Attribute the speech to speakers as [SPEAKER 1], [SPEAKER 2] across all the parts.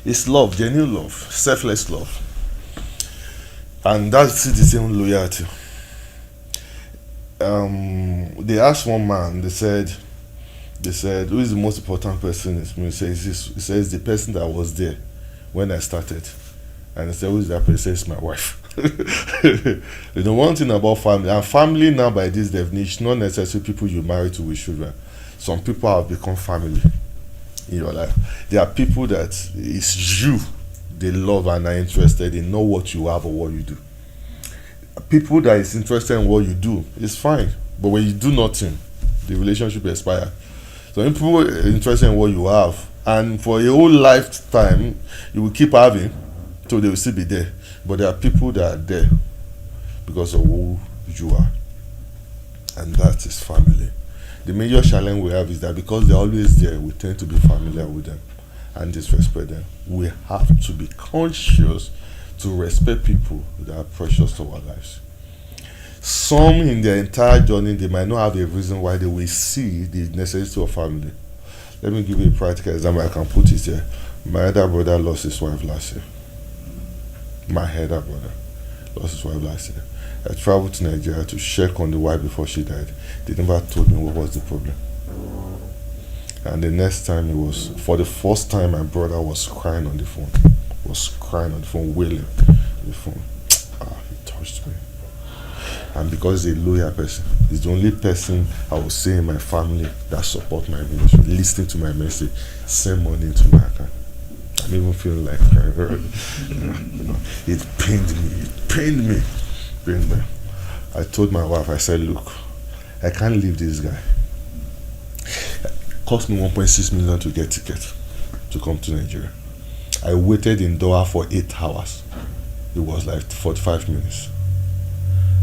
[SPEAKER 1] It's love, genuine love, selfless love. And that's the same loyalty. They asked one man, they said, who is the most important person in me? He says, the person that was there when I started. And I said, who is that person? He says, my wife. One thing about family, and family now by this definition, not necessarily people you marry to with children. Some people have become family in your life. There are people that it's you they love and are interested in know what you have or what you do. People that is interested in what you do is fine, but when you do nothing, the relationship expire. So when people are interested in what you have, and for your whole lifetime, you will keep having, so they will still be there. But there are people that are there because of who you are, and that is family. The major challenge we have is that because they're always there, we tend to be familiar with them and disrespect them. We have to be conscious to respect people that are precious to our lives. Some in their entire journey, they might not have a reason why they will see the necessity of family. Let me give you a practical example. I can put it here. My elder brother lost his wife last year. My elder brother lost his wife last year. I traveled to Nigeria to check on the wife before she died. They never told me what was the problem. And the next time it was, for the first time, my brother was crying on the phone. Wailing on the phone. He touched me. And because he's a loyal person, he's the only person I would say in my family that support my ministry, listening to my message, send money into my account. I'm even feeling like crying. It pained me. I told my wife, I said, look, I can't leave this guy. It cost me 1.6 million to get ticket to come to Nigeria. I waited in Doha for 8 hours. It was like 45 minutes.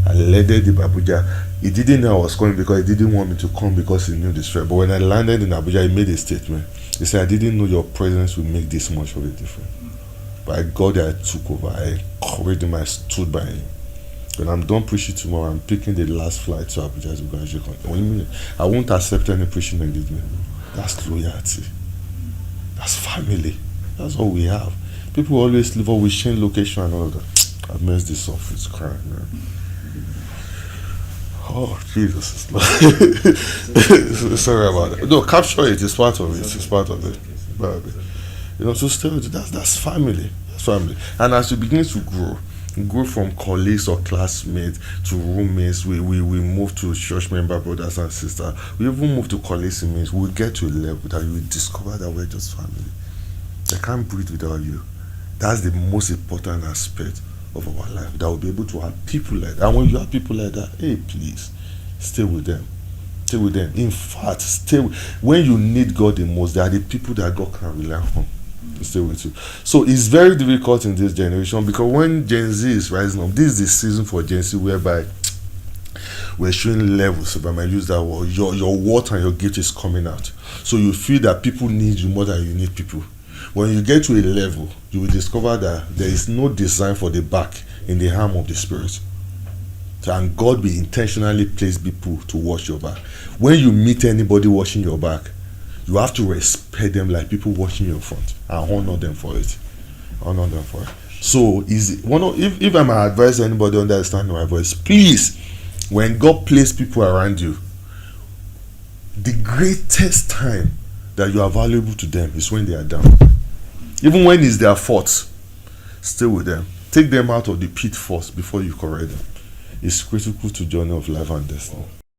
[SPEAKER 1] I landed in Abuja. He didn't know I was coming because he didn't want me to come because he knew the threat. But when I landed in Abuja, he made a statement. He said, I didn't know your presence would make this much of a difference. But I got there, I took over. I encouraged him, I stood by him. When I'm done preaching tomorrow, I'm picking the last flight to Abuja to graduate content. I won't accept any preaching engagement. That's loyalty. That's family. That's all we have. People always live up with change location and all that. I've messed this up. It's crying, man. Oh, Jesus. Sorry about that. No, capture it. It's part of it. It's part of it. So still, that's family. That's family. And as you begin to grow from colleagues or classmates to roommates, we move to church member brothers and sisters. We even move to colleagues and mates. We get to a level that you will discover that we're just family. I can't breathe without you. That's the most important aspect of our life, that we'll be able to have people like that. And when you have people like that, hey, please stay with them. In fact, when you need God the most, they are the people that God can rely on to stay with you. So it's very difficult in this generation, because when Gen Z is rising up, this is the season for Gen Z whereby we're showing levels. If I might use that word, your worth and your gift is coming out. So you feel that people need you more than you need people. When you get to a level, you will discover that there is no design for the back in the arm of the spirit. And God will intentionally place people to watch your back. When you meet anybody watching your back, you have to respect them like people watching your front and honor them for it. So if I'm advise anybody understanding my voice, please, when God places people around you, the greatest time that you are valuable to them is when they are down. Even when it's their fault, stay with them. Take them out of the pit first before you correct them. It's critical to journey of life and destiny.